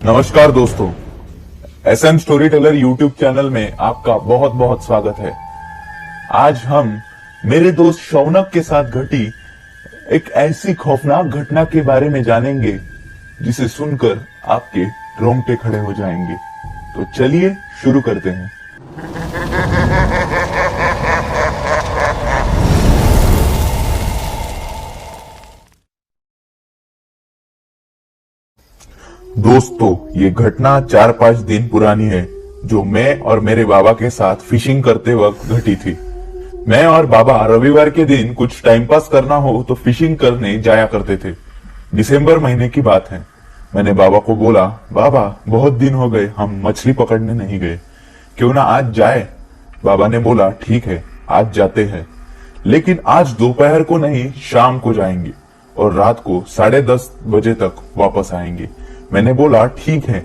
नमस्कार दोस्तों, SM story teller YouTube channel में आपका बहुत बहुत स्वागत है। आज हम मेरे दोस्त शौनक के साथ घटी एक ऐसी खौफनाक घटना के बारे में जानेंगे जिसे सुनकर आपके रोंगटे खड़े हो जाएंगे। तो चलिए शुरू करते हैं। दोस्तों, ये घटना 4-5 दिन पुरानी है जो मैं और मेरे बाबा के साथ फिशिंग करते वक्त घटी थी। मैं और बाबा रविवार के दिन कुछ टाइम पास करना हो तो फिशिंग करने जाया करते थे। दिसंबर महीने की बात है। मैंने बाबा को बोला, बाबा बहुत दिन हो गए हम मछली पकड़ने नहीं गए, क्यों ना आज जाए। बाबा ने बोला ठीक है आज जाते हैं, लेकिन आज दोपहर को नहीं शाम को जाएंगे और रात को 10:30 बजे तक वापस आएंगे। मैंने बोला ठीक है।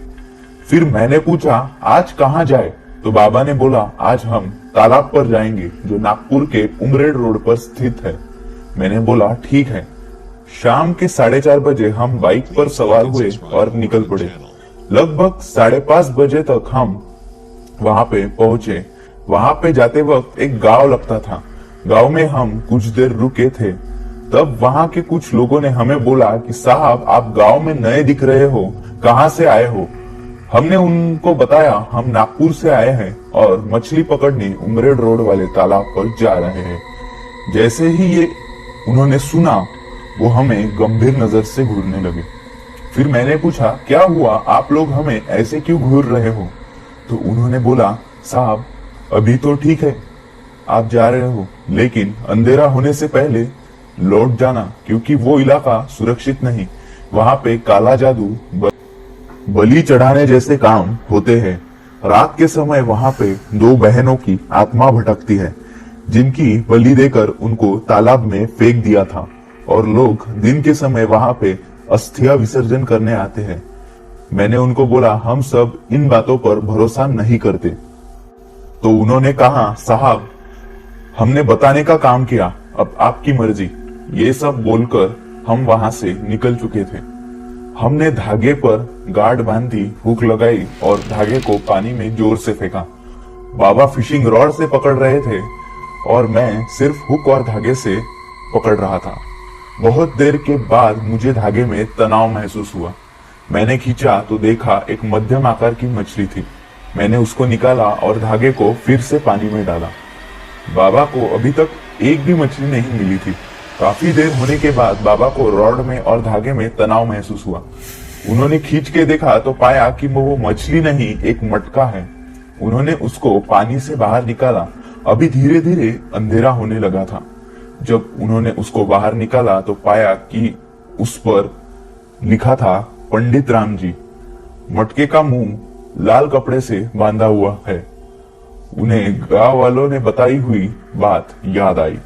फिर मैंने पूछा आज कहाँ जाए, तो बाबा ने बोला आज हम तालाब पर जाएंगे जो नागपुर के उमरेड रोड पर स्थित है। मैंने बोला ठीक है। शाम के 4:30 बजे हम बाइक पर सवार हुए और निकल पड़े। लगभग 5:30 बजे तक हम वहां पे पहुंचे। वहां पे जाते वक्त एक गांव लगता था। गांव में हम कुछ देर रुके थे। तब वहां के कुछ लोगों ने हमें बोला कि साहब आप गांव में नए दिख रहे हो, कहां से आए हो। हमने उनको बताया हम नागपुर से आए हैं और मछली पकड़ने उमरेड रोड वाले तालाब पर जा रहे हैं। जैसे ही ये उन्होंने सुना वो हमें गंभीर नजर से घूरने लगे। फिर मैंने पूछा क्या हुआ, आप लोग हमें ऐसे क्यों घूर रहे हो। तो उन्होंने बोला साहब अभी तो ठीक है आप जा रहे हो, लेकिन अंधेरा होने से पहले लौट जाना, क्योंकि वो इलाका सुरक्षित नहीं। वहां पे काला जादू, बलि चढ़ाने जैसे काम होते हैं। रात के समय वहां पे 2 बहनों की आत्मा भटकती है जिनकी बलि देकर उनको तालाब में फेंक दिया था, और लोग दिन के समय वहां पे अस्थियां विसर्जन करने आते हैं। मैंने उनको बोला हम सब इन बातों पर भरोसा नहीं करते। तो उन्होंने कहा साहब हमने बताने का काम किया, अब आपकी मर्जी। ये सब बोलकर हम वहां से निकल चुके थे। हमने धागे पर गार्ड बांधी, हुक लगाई और धागे को पानी में जोर से फेंका। बाबा फिशिंग रॉड से पकड़ रहे थे और मैं सिर्फ हुक और धागे से पकड़ रहा था। बहुत देर के बाद मुझे धागे में तनाव महसूस हुआ। मैंने खींचा तो देखा एक मध्यम आकार की मछली थी। मैंने उसको निकाला और धागे को फिर से पानी में डाला। बाबा को अभी तक एक भी मछली नहीं मिली थी। काफी देर होने के बाद बाबा को रॉड में और धागे में तनाव महसूस हुआ। उन्होंने खींच के देखा तो पाया कि वो मछली नहीं एक मटका है। उन्होंने उसको पानी से बाहर निकाला। अभी धीरे धीरे अंधेरा होने लगा था। जब उन्होंने उसको बाहर निकाला तो पाया कि उस पर लिखा था पंडित राम जी। मटके का मुंह लाल कपड़े से बांधा हुआ है। उन्हें गांव वालों ने बताई हुई बात याद आई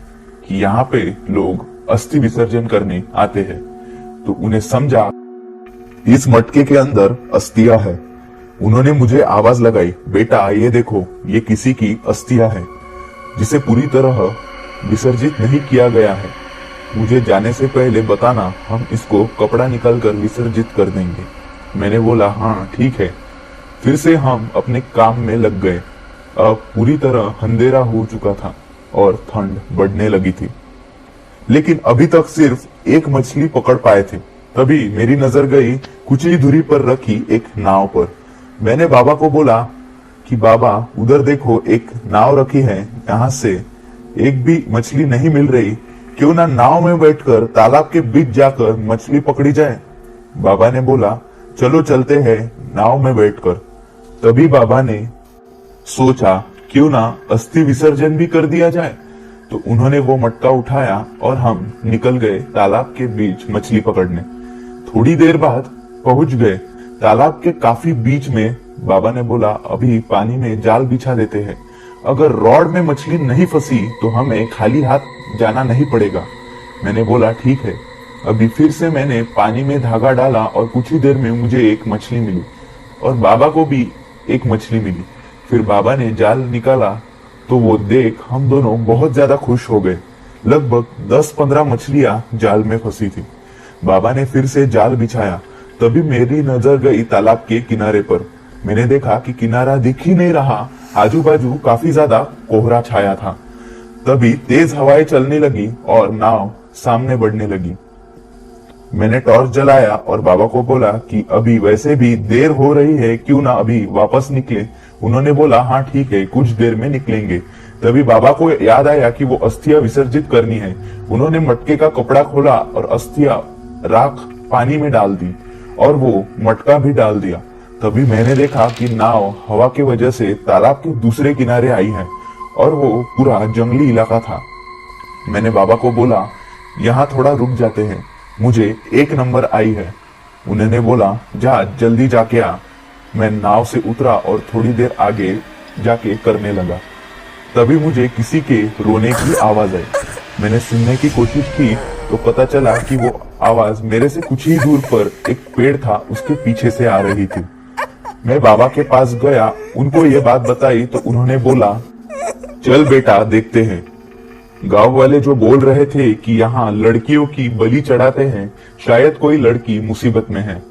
कि यहाँ पे लोग अस्थि विसर्जन करने आते हैं। तो उन्हें समझा इस मटके के अंदर अस्थियां है। उन्होंने मुझे आवाज लगाई, बेटा ये देखो ये किसी की अस्थियां है जिसे पूरी तरह विसर्जित नहीं किया गया है। मुझे जाने से पहले बताना, हम इसको कपड़ा निकाल कर विसर्जित कर देंगे। मैंने बोला हाँ ठीक है। फिर से हम अपने काम में लग गए। अब पूरी तरह अंधेरा हो चुका था और ठंड बढ़ने लगी थी, लेकिन अभी तक सिर्फ एक मछली पकड़ पाए थे। तभी मेरी नजर गई कुछ ही दूरी पर रखी एक नाव पर। मैंने बाबा को बोला कि बाबा उधर देखो एक नाव रखी है, यहाँ से एक भी मछली नहीं मिल रही, क्यों ना नाव में बैठकर तालाब के बीच जाकर मछली पकड़ी जाए। बाबा ने बोला चलो चलते हैं नाव में बैठकर। तभी बाबा ने सोचा क्यों ना अस्थि विसर्जन भी कर दिया जाए। तो उन्होंने वो मटका उठाया और हम निकल गए तालाब के बीच मछली पकड़ने। थोड़ी देर बाद पहुंच गए तालाब के काफी बीच में। बाबा ने बोला अभी पानी में जाल बिछा देते हैं, अगर रॉड में मछली नहीं फंसी तो हमें खाली हाथ जाना नहीं पड़ेगा। मैंने बोला ठीक है। अभी फिर से मैंने पानी में धागा डाला और कुछ ही देर में मुझे एक मछली मिली और बाबा को भी एक मछली मिली। फिर बाबा ने जाल निकाला तो वो देख हम दोनों बहुत ज्यादा खुश हो गए। लगभग 10-15 मछलियां जाल में फंसी थी। बाबा ने फिर से जाल बिछाया तभी मेरी नजर गई तालाब के किनारे पर। मैंने देखा कि किनारा दिख ही नहीं रहा, आजू बाजू काफी ज्यादा कोहरा छाया था। तभी तेज हवाएं चलने लगी और नाव सामने बढ़ने लगी। मैंने टॉर्च जलाया और बाबा को बोला कि अभी वैसे भी देर हो रही है, क्यों ना अभी वापस निकले। उन्होंने बोला हाँ ठीक है, कुछ देर में निकलेंगे। तभी बाबा को याद आया कि वो अस्थियां विसर्जित करनी है। उन्होंने मटके का कपड़ा खोला और अस्थियां राख पानी में डाल दी और वो मटका भी डाल दिया। तभी मैंने देखा कि नाव हवा की वजह से तालाब के दूसरे किनारे आई है और वो पूरा जंगली इलाका था। मैंने बाबा को बोला यहाँ थोड़ा रुक जाते हैं, मुझे 1 नंबर आई है। उन्होंने बोला जा जल्दी जाके आ। मैं नाव से उतरा और थोड़ी देर आगे जाके करने लगा। तभी मुझे किसी के रोने की आवाज आई। मैंने सुनने की कोशिश की तो पता चला कि वो आवाज मेरे से कुछ ही दूर पर एक पेड़ था, उसके पीछे से आ रही थी। मैं बाबा के पास गया, उनको ये बात बताई तो उन्होंने बोला चल बेटा देखते हैं। गांव वाले जो बोल रहे थे कि यहाँ लड़कियों की बलि चढ़ाते हैं, शायद कोई लड़की मुसीबत में है।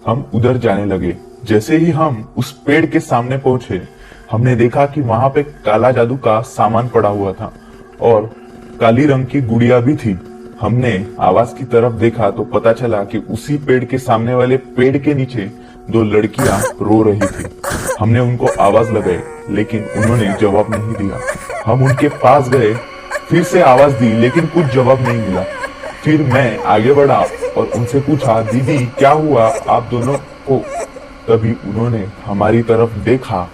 हम उधर जाने लगे। जैसे ही हम उस पेड़ के सामने पहुंचे, हमने देखा कि वहां पे काला जादू का सामान पड़ा हुआ था और काली रंग की गुड़िया भी थी। हमने आवाज की तरफ देखा तो पता चला कि उसी पेड़ के सामने वाले पेड़ के नीचे 2 लड़कियां रो रही थी। हमने उनको आवाज लगाई लेकिन उन्होंने जवाब नहीं दिया। हम उनके पास गए, फिर से आवाज दी लेकिन कुछ जवाब नहीं मिला। फिर मैं आगे बढ़ा और उनसे पूछा दीदी क्या हुआ आप दोनों को। तभी उन्होंने हमारी तरफ देखा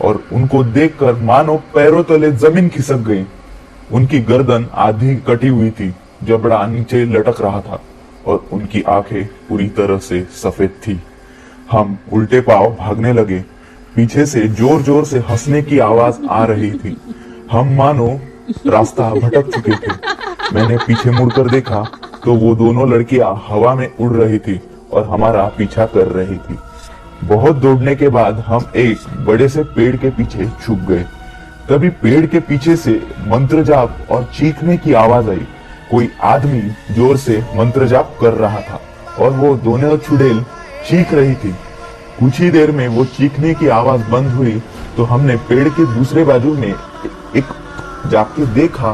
और उनको देखकर मानो पैरों तले जमीन खिसक गई। उनकी गर्दन आधी कटी हुई थी, जबड़ा नीचे लटक रहा था और उनकी आंखें पूरी तरह से सफेद थी। हम उल्टे पांव भागने लगे। पीछे से जोर जोर से हंसने की आवाज आ रही थी। हम मानो रास्ता भटक चुके थे। मैंने पीछे मुड़कर देखा तो वो दोनों लड़कियां हवा में उड़ रही थी और हमारा पीछा कर रही थी। बहुत दौड़ने के बाद हम एक बड़े से पेड़ के पीछे छुप गए। तभी पेड़ के पीछे से मंत्र जाप और चीखने की आवाज आई। कोई आदमी जोर से मंत्र जाप कर रहा था और वो दोनों चुड़ैल चीख रही थी। कुछ ही देर में वो चीखने की आवाज बंद हुई तो हमने पेड़ के दूसरे बाजू में एक जाके देखा,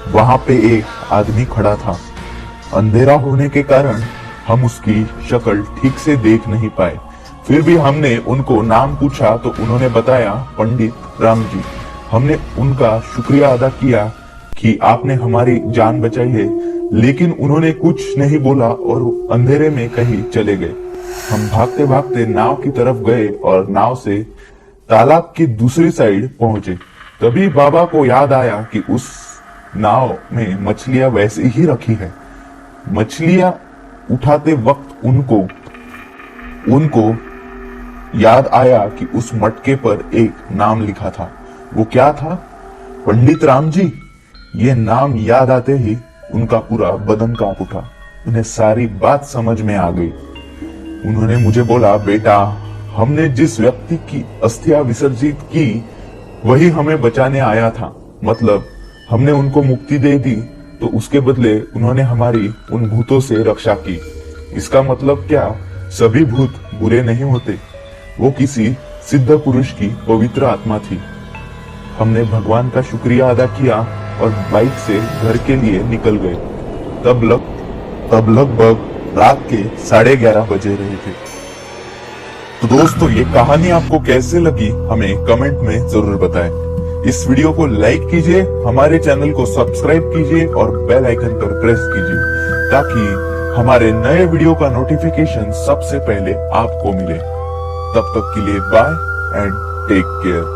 वहां पे एक आदमी खड़ा था। अंधेरा होने के कारण हम उसकी शक्ल ठीक से देख नहीं पाए। फिर भी हमने उनको नाम पूछा तो उन्होंने बताया पंडित राम जी। हमने उनका शुक्रिया अदा किया कि आपने हमारी जान बचाई है, लेकिन उन्होंने कुछ नहीं बोला और अंधेरे में कहीं चले गए। हम भागते भागते नाव की तरफ गए और नाव से तालाब की दूसरी साइड पहुंचे। तभी बाबा को याद आया कि उस नाव में मछलियां वैसे ही रखी है। मछलियां उठाते वक्त उनको याद आया कि उस मटके पर एक नाम लिखा था। वो क्या था? पंडित राम जी। ये नाम याद आते ही उनका पूरा बदन कांप उठा। उन्हें सारी बात समझ में आ गई। उन्होंने मुझे बोला बेटा, हमने जिस व्यक्ति की अस्थियां विसर्जित की वही हमें बचाने आया था। मतलब हमने उनको मुक्ति दे दी तो उसके बदले उन्होंने हमारी उन भूतों से रक्षा की। इसका मतलब क्या? सभी भूत बुरे नहीं होते। वो किसी सिद्ध पुरुष की पवित्र आत्मा थी। हमने भगवान का शुक्रिया अदा किया और बाइक से घर के लिए निकल गए। तब लगभग रात के 11:30 बजे रहे थे। तो दोस्तों, ये कहानी आपको कैसे लगी हमें कमेंट में जरूर बताएं। इस वीडियो को लाइक कीजिए, हमारे चैनल को सब्सक्राइब कीजिए और बेल आइकन पर प्रेस कीजिए ताकि हमारे नए वीडियो का नोटिफिकेशन सबसे पहले आपको मिले। तब तक के लिए बाय एंड टेक केयर।